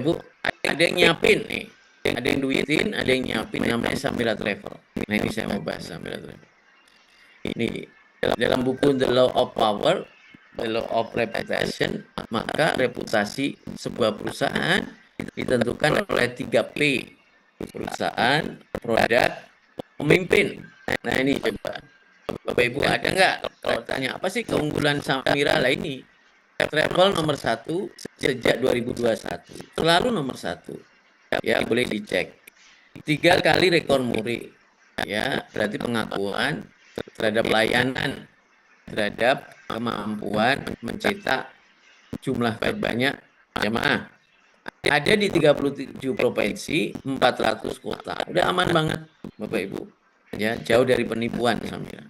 Ibu, ada yang nyiapin nih, ada yang duitin, ada yang nyiapin, namanya Samira Travel. Nah ini saya mau bahas Samira Travel. Ini dalam buku The Law of Power, The Law of Reputation, maka reputasi sebuah perusahaan ditentukan oleh 3P. Perusahaan, produk, pemimpin. Nah ini coba. Bapak Ibu ada nggak? Kalau tanya apa sih keunggulan Samira lah ini? Travel nomor 1 sejak 2021. Selalu nomor 1. Ya boleh dicek. 3 kali rekor muri. Ya berarti pengakuan terhadap layanan, terhadap kemampuan mencetak jumlah banyak jamaah. Ada di 37 provinsi, 400 kota. Udah aman banget, Bapak Ibu. Ya, jauh dari penipuan Samira.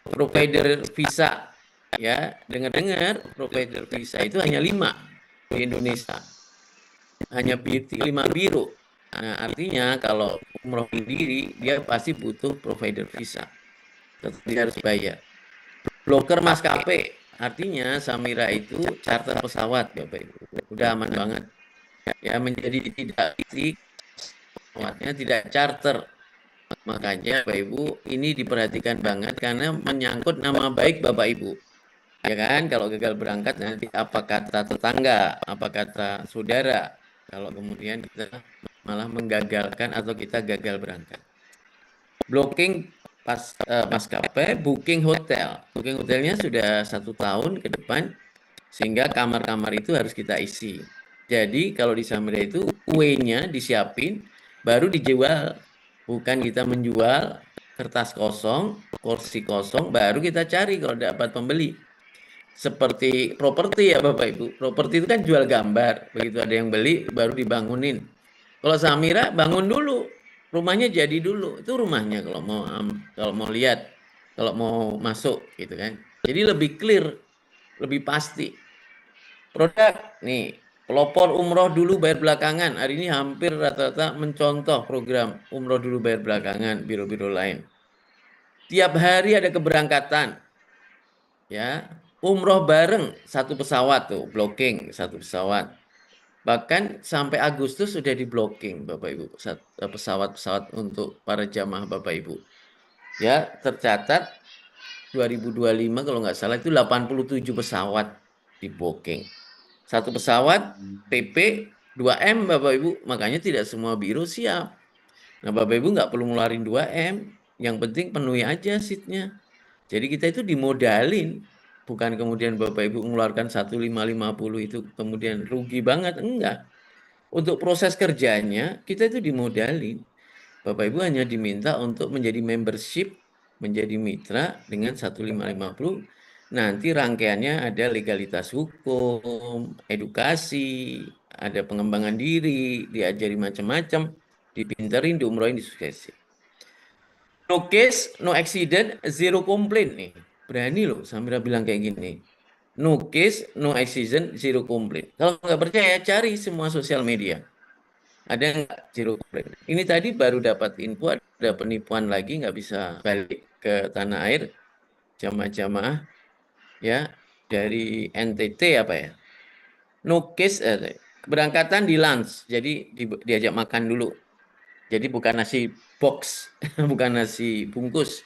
Provider visa, ya, dengar-dengar provider visa itu hanya 5 di Indonesia. Hanya 5 biru. Nah, artinya kalau umroh sendiri, dia pasti butuh provider visa. Tetap dia harus bayar. Broker maskapai, artinya Samira itu charter pesawat, Bapak Ibu. Udah aman banget. Ya, menjadi tidak pesawatnya tidak charter. Makanya Bapak Ibu ini diperhatikan banget karena menyangkut nama baik Bapak Ibu. Ya kan, kalau gagal berangkat nanti apa kata tetangga, apa kata saudara. Kalau kemudian kita malah menggagalkan atau kita gagal berangkat. Blocking maskapai, booking hotel. Booking hotelnya sudah 1 tahun ke depan, sehingga kamar-kamar itu harus kita isi. Jadi kalau di Samira itu kue-nya disiapin, baru dijual. Bukan kita menjual kertas kosong, kursi kosong, baru kita cari kalau dapat pembeli. Seperti properti ya Bapak Ibu. Properti itu kan jual gambar. Begitu ada yang beli, baru dibangunin. Kalau Samira bangun dulu. Rumahnya jadi dulu. Itu rumahnya kalau mau lihat, kalau mau masuk gitu kan. Jadi lebih clear, lebih pasti. Produk nih, pelopor umroh dulu bayar belakangan. Hari ini hampir rata-rata mencontoh program umroh dulu bayar belakangan biro-biro lain. Tiap hari ada keberangkatan, ya. Umroh bareng satu pesawat tuh, blocking satu pesawat. Bahkan sampai Agustus sudah di blocking Bapak Ibu, pesawat-pesawat untuk para jamaah Bapak Ibu. Ya, tercatat 2025 kalau nggak salah itu 87 pesawat di booking. Satu pesawat PP 2M Bapak Ibu, makanya tidak semua biro siap. Nah Bapak Ibu nggak perlu ngeluarin 2M, yang penting penuhi aja seatnya. Jadi kita itu dimodalin, bukan kemudian Bapak Ibu mengeluarkan 1.550 itu kemudian rugi banget, enggak. Untuk proses kerjanya kita itu dimodalin. Bapak Ibu hanya diminta untuk menjadi membership, menjadi mitra dengan 1.550. Nanti rangkaiannya ada legalitas hukum, edukasi, ada pengembangan diri, diajari macam-macam, dipinterin, diumrohin, disuksesi. No case, no accident, zero complaint nih. Berani loh Samira bilang kayak gini. No case, no accident, zero complaint. Kalau nggak percaya, cari semua sosial media. Ada nggak zero complaint? Ini tadi baru dapat info ada penipuan lagi nggak bisa balik ke tanah air jamaah-jamaah ya dari NTT apa ya? No case, keberangkatan di lunch, jadi diajak makan dulu. Jadi bukan nasi box, bukan nasi bungkus,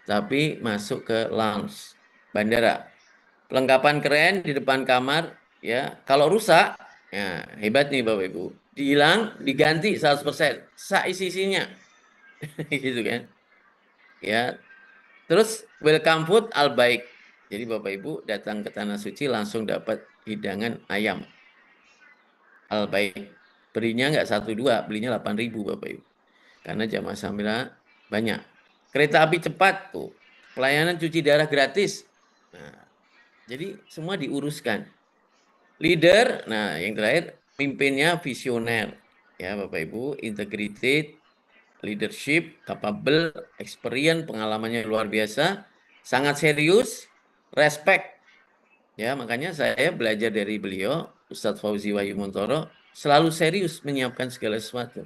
tapi masuk ke lounge bandara. Pelengkapan keren di depan kamar, ya. Kalau rusak, ya hebat nih Bapak Ibu. Dihilang, diganti 100%, isi-isinya, gitu kan. Ya. Terus welcome food al baik. Jadi Bapak Ibu datang ke Tanah Suci langsung dapat hidangan ayam al baik. Belinya nggak 1 2, belinya 8.000 Bapak Ibu. Karena jamaah Samira banyak. Kereta api cepat tuh, pelayanan cuci darah gratis. Nah, jadi semua diuruskan. Leader, nah yang terakhir pimpinnya visioner. Ya Bapak Ibu, integrated, leadership, capable, experience, pengalamannya luar biasa, sangat serius, respect. Ya, makanya saya belajar dari beliau, Ustadz Fauzi Wahyu Muntoro, selalu serius menyiapkan segala sesuatu.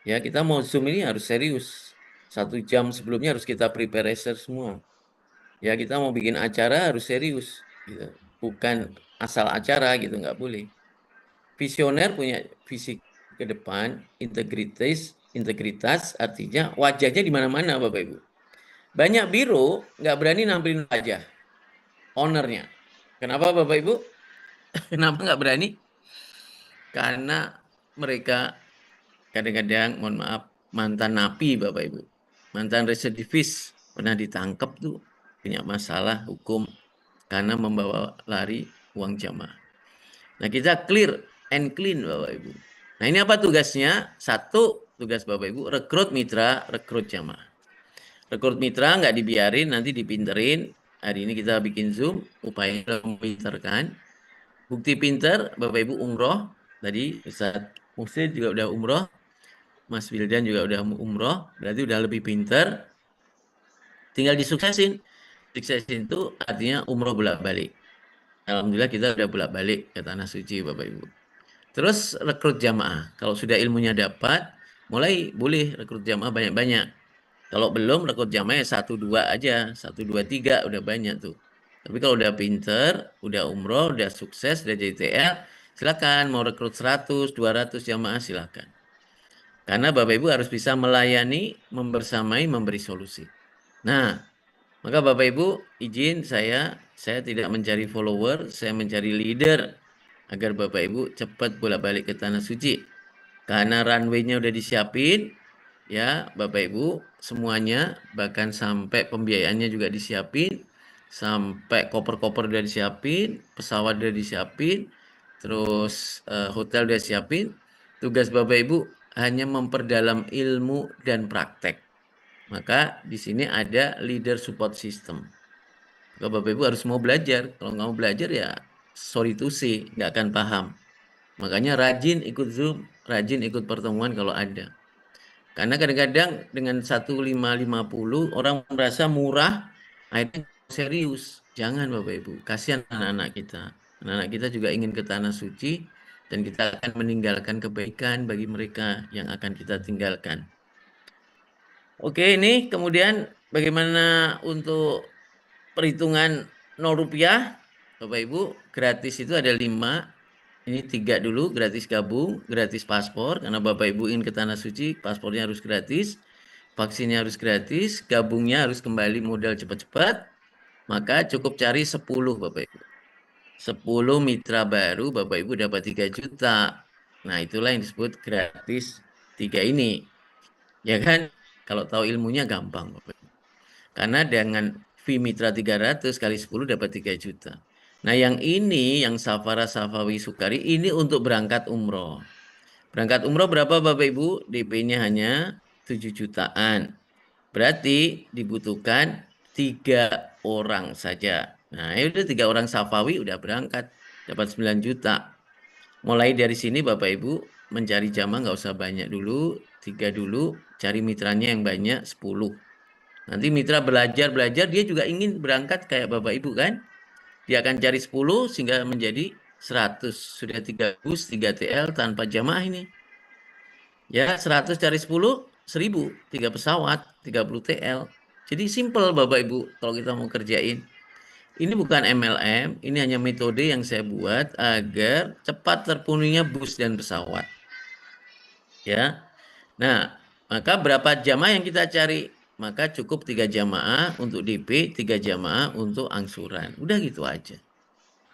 Ya, kita mau Zoom ini harus serius. 1 jam sebelumnya harus kita prepare research semua. Ya, kita mau bikin acara harus serius. Gitu. Bukan asal acara gitu, nggak boleh. Visioner punya fisik ke depan, integritas artinya wajahnya di mana-mana Bapak Ibu. Banyak biro nggak berani nampilin wajah ownernya. Kenapa Bapak Ibu? Kenapa nggak berani? Karena mereka kadang-kadang, mohon maaf, mantan napi Bapak Ibu. Mantan residivis pernah ditangkap tuh punya masalah hukum karena membawa lari uang jamaah. Nah, kita clear and clean Bapak Ibu. Nah, ini apa tugasnya? Satu, tugas Bapak Ibu, rekrut mitra, rekrut jamaah. Rekrut mitra nggak dibiarin, nanti dipinterin. Hari ini kita bikin Zoom, upaya mempinterkan. Bukti pinter, Bapak Ibu umroh. Tadi Ustaz Musid juga udah umroh. Mas Wildan juga udah umroh. Berarti udah lebih pinter. Tinggal disuksesin. Suksesin itu artinya umroh bolak-balik. Alhamdulillah kita udah bolak-balik ke Tanah Suci Bapak Ibu. Terus rekrut jamaah. Kalau sudah ilmunya dapat, mulai boleh rekrut jamaah banyak-banyak. Kalau belum rekrut jamaah ya 1-2 aja, 1-2-3 udah banyak tuh. Tapi kalau udah pinter, udah umroh, udah sukses, udah jadi TL, silakan mau rekrut 100, 200 jamaah silakan. Karena Bapak Ibu harus bisa melayani, membersamai, memberi solusi. Nah, maka Bapak Ibu izin saya tidak mencari follower, saya mencari leader agar Bapak Ibu cepat bolak-balik ke Tanah Suci. Karena runway-nya udah disiapin, ya Bapak Ibu semuanya, bahkan sampai pembiayaannya juga disiapin, sampai koper-koper udah disiapin, pesawat udah disiapin, terus hotel udah siapin. Tugas Bapak Ibu hanya memperdalam ilmu dan praktek. Maka di sini ada leader support system. Kalau Bapak Ibu harus mau belajar. Kalau nggak mau belajar ya sorry to say, nggak akan paham. Makanya rajin ikut Zoom, rajin ikut pertemuan kalau ada. Karena kadang-kadang dengan 1550 orang merasa murah, akhirnya serius. Jangan Bapak Ibu, kasihan anak-anak kita. Anak-anak kita juga ingin ke Tanah Suci dan kita akan meninggalkan kebaikan bagi mereka yang akan kita tinggalkan. Oke, ini kemudian bagaimana untuk perhitungan 0 rupiah, Bapak Ibu, gratis itu ada 5. Ini 3 dulu, gratis gabung, gratis paspor, karena Bapak Ibu ingin ke Tanah Suci, paspornya harus gratis, vaksinnya harus gratis, gabungnya harus kembali modal cepat-cepat, maka cukup cari 10 Bapak Ibu. 10 mitra baru, Bapak Ibu dapat 3 juta. Nah, itulah yang disebut gratis 3 ini. Ya kan? Kalau tahu ilmunya gampang Bapak Ibu. Karena dengan fee mitra 300 kali 10 dapat 3 juta. Nah yang ini, yang Safara Safawi Sukari, ini untuk berangkat umroh. Berangkat umroh berapa Bapak Ibu? DP-nya hanya 7 jutaan. Berarti dibutuhkan 3 orang saja. Nah ya udah 3 orang Safawi udah berangkat. Dapat 9 juta. Mulai dari sini Bapak Ibu mencari jamaah nggak usah banyak dulu. 3 dulu. Cari mitranya yang banyak 10. Nanti mitra belajar, dia juga ingin berangkat kayak Bapak Ibu kan. Dia akan cari 10 sehingga menjadi 100. Sudah 3 bus, 3 TL tanpa jamaah ini. Ya 100 cari 10, 1000. 3 pesawat, 30 TL. Jadi simple Bapak Ibu kalau kita mau kerjain. Ini bukan MLM, ini hanya metode yang saya buat agar cepat terpenuhinya bus dan pesawat. Ya. Nah, maka berapa jamaah yang kita cari? Maka cukup 3 jamaah untuk DP, 3 jamaah untuk angsuran. Udah gitu aja.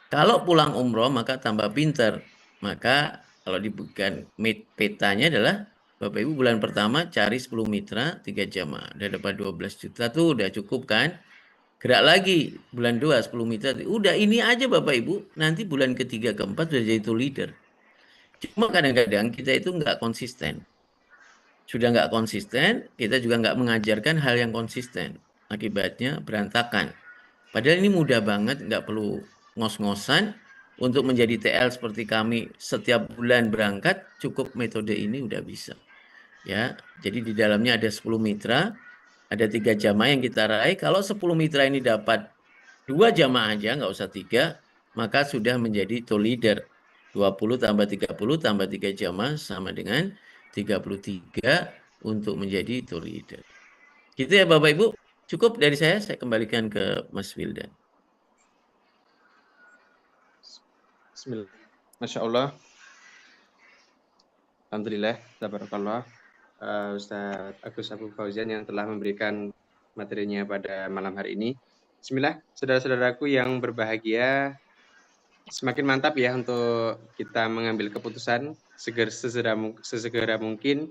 Kalau pulang umroh maka tambah pinter. Maka kalau dibuka petanya adalah Bapak Ibu bulan pertama cari 10 mitra, 3 jamaah. Udah dapat 12 juta tuh udah cukup kan? Gerak lagi bulan 2 10 mitra. Udah ini aja Bapak Ibu, nanti bulan ketiga keempat sudah jadi tour leader. Cuma kadang-kadang kita itu nggak konsisten. Sudah nggak konsisten, kita juga nggak mengajarkan hal yang konsisten. Akibatnya berantakan. Padahal ini mudah banget, nggak perlu ngos-ngosan. Untuk menjadi TL seperti kami setiap bulan berangkat, cukup metode ini udah bisa. Ya, jadi di dalamnya ada 10 mitra, ada 3 jamaah yang kita raih. Kalau 10 mitra ini dapat 2 jamaah aja, nggak usah 3, maka sudah menjadi tour leader. 20 tambah 30 tambah 3 jamaah sama dengan 33 untuk menjadi tour leader. Gitu ya Bapak Ibu. Cukup dari saya kembalikan ke Mas Wildan. Bismillah. Masya Allah. Alhamdulillah, tabarakallah, Ustaz Agus Abu Fauzan yang telah memberikan materinya pada malam hari ini. Bismillah, saudara-saudaraku yang berbahagia, semakin mantap ya untuk kita mengambil keputusan sesegera mungkin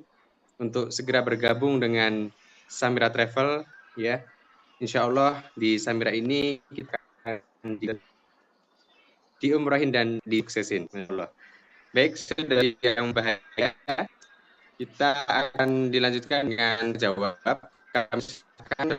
untuk segera bergabung dengan Samira Travel ya. Insya Allah di Samira ini kita akan diumrahin dan disuksesin. Allah. Baik, saudara yang bahagia, kita akan dilanjutkan dengan jawab. Kami silakan